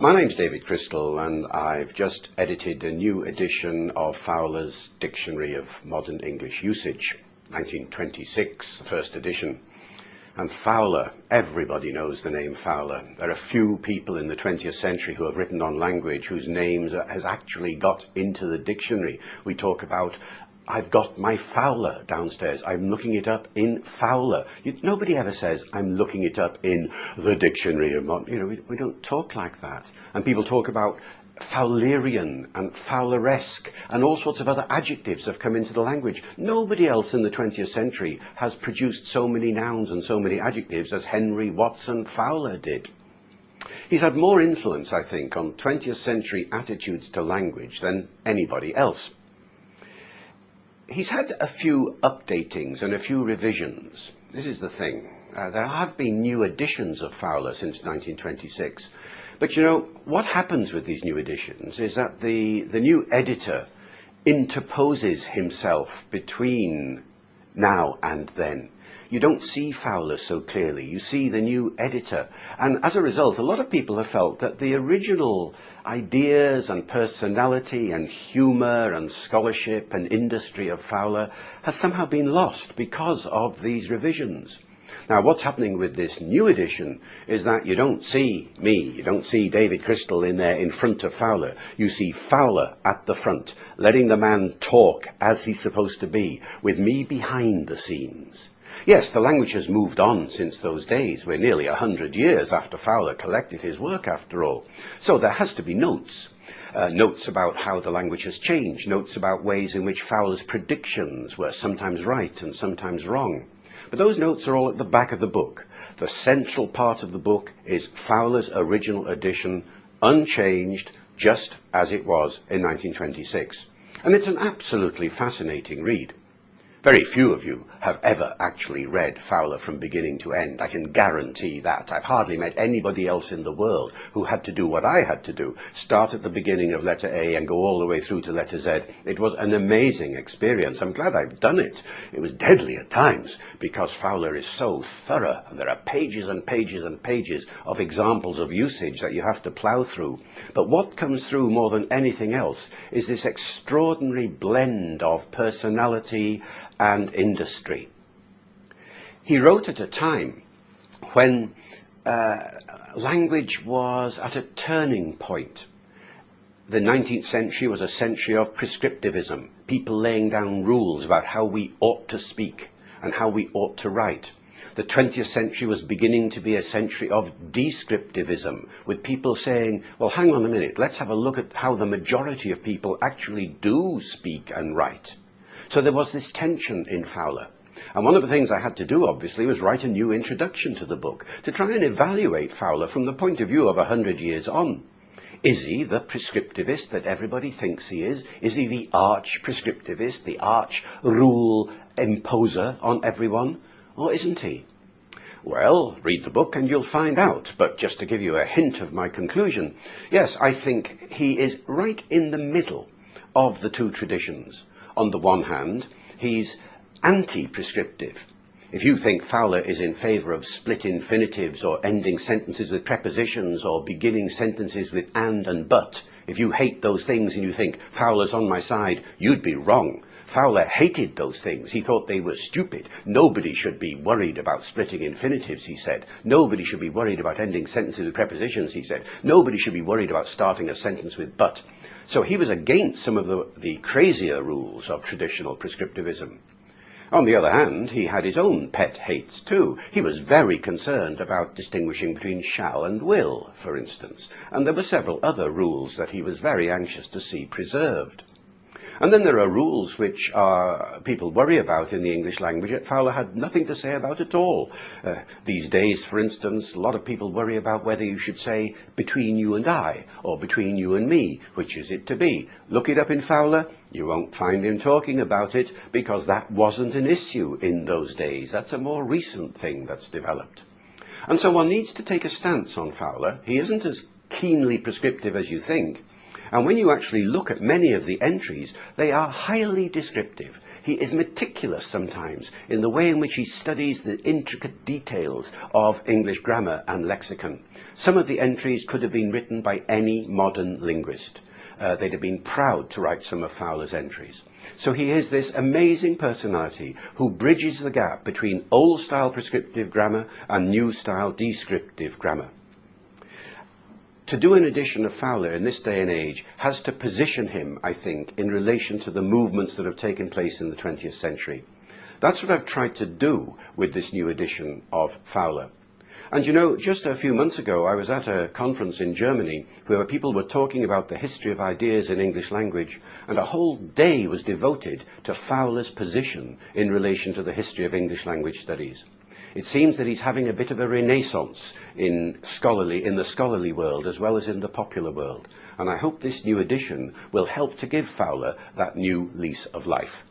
My name's David Crystal, and I've just edited a new edition of Fowler's Dictionary of Modern English Usage, 1926, the first edition. And Fowler, everybody knows the name Fowler. There are few people in the 20th century who have written on language whose names has actually got into the dictionary. We talk about, I've got my Fowler downstairs. I'm looking it up in Fowler. Nobody ever says, I'm looking it up in the dictionary of modern. We don't talk like that. And people talk about Fowlerian and Fowleresque and all sorts of other adjectives have come into the language. Nobody else in the 20th century has produced so many nouns and so many adjectives as Henry Watson Fowler did. He's had more influence, I think, on 20th century attitudes to language than anybody else. He's had a few updatings and a few revisions. This is the thing. There have been new editions of Fowler since 1926. But what happens with these new editions is that the new editor interposes himself between now and then. You don't see Fowler so clearly. You see the new editor. And as a result, a lot of people have felt that the original ideas and personality and humour and scholarship and industry of Fowler has somehow been lost because of these revisions. Now, what's happening with this new edition is that you don't see me, you don't see David Crystal in there in front of Fowler. You see Fowler at the front, letting the man talk as he's supposed to be, with me behind the scenes. Yes, the language has moved on since those days. We're nearly 100 years after Fowler collected his work, after all. So there has to be notes. Notes about how the language has changed, notes about ways in which Fowler's predictions were sometimes right and sometimes wrong. But those notes are all at the back of the book. The central part of the book is Fowler's original edition, unchanged, just as it was in 1926. And it's an absolutely fascinating read. Very few of you have ever actually read Fowler from beginning to end. I can guarantee that. I've hardly met anybody else in the world who had to do what I had to do. Start at the beginning of letter A and go all the way through to letter Z. It was an amazing experience. I'm glad I've done it. It was deadly at times because Fowler is so thorough. And there are pages and pages and pages of examples of usage that you have to plough through. But what comes through more than anything else is this extraordinary blend of personality and industry. He wrote at a time when language was at a turning point. The 19th century was a century of prescriptivism, people laying down rules about how we ought to speak and how we ought to write. The 20th century was beginning to be a century of descriptivism, with people saying, well, hang on a minute, let's have a look at how the majority of people actually do speak and write. So there was this tension in Fowler. And one of the things I had to do, obviously, was write a new introduction to the book to try and evaluate Fowler from the point of view of 100 years on. Is he the prescriptivist that everybody thinks he is? Is he the arch-prescriptivist, the arch-rule imposer on everyone? Or isn't he? Well, read the book and you'll find out. But just to give you a hint of my conclusion, yes, I think he is right in the middle of the two traditions. On the one hand, he's anti-prescriptive. If you think Fowler is in favour of split infinitives or ending sentences with prepositions or beginning sentences with and but, if you hate those things and you think Fowler's on my side, you'd be wrong. Fowler hated those things. He thought they were stupid. Nobody should be worried about splitting infinitives, he said. Nobody should be worried about ending sentences with prepositions, he said. Nobody should be worried about starting a sentence with but. So he was against some of the crazier rules of traditional prescriptivism. On the other hand, he had his own pet hates too. He was very concerned about distinguishing between shall and will, for instance. And there were several other rules that he was very anxious to see preserved. And then there are rules which people worry about in the English language that Fowler had nothing to say about at all. These days, for instance, a lot of people worry about whether you should say between you and I, or between you and me. Which is it to be? Look it up in Fowler. You won't find him talking about it, because that wasn't an issue in those days. That's a more recent thing that's developed. And so one needs to take a stance on Fowler. He isn't as keenly prescriptive as you think. And when you actually look at many of the entries, they are highly descriptive. He is meticulous sometimes in the way in which he studies the intricate details of English grammar and lexicon. Some of the entries could have been written by any modern linguist. They'd have been proud to write some of Fowler's entries. So he is this amazing personality who bridges the gap between old-style prescriptive grammar and new-style descriptive grammar. To do an edition of Fowler in this day and age has to position him, I think, in relation to the movements that have taken place in the 20th century. That's what I've tried to do with this new edition of Fowler. And you know, just a few months ago, I was at a conference in Germany where people were talking about the history of ideas in English language, and a whole day was devoted to Fowler's position in relation to the history of English language studies. It seems that he's having a bit of a renaissance in the scholarly world as well as in the popular world. And I hope this new edition will help to give Fowler that new lease of life.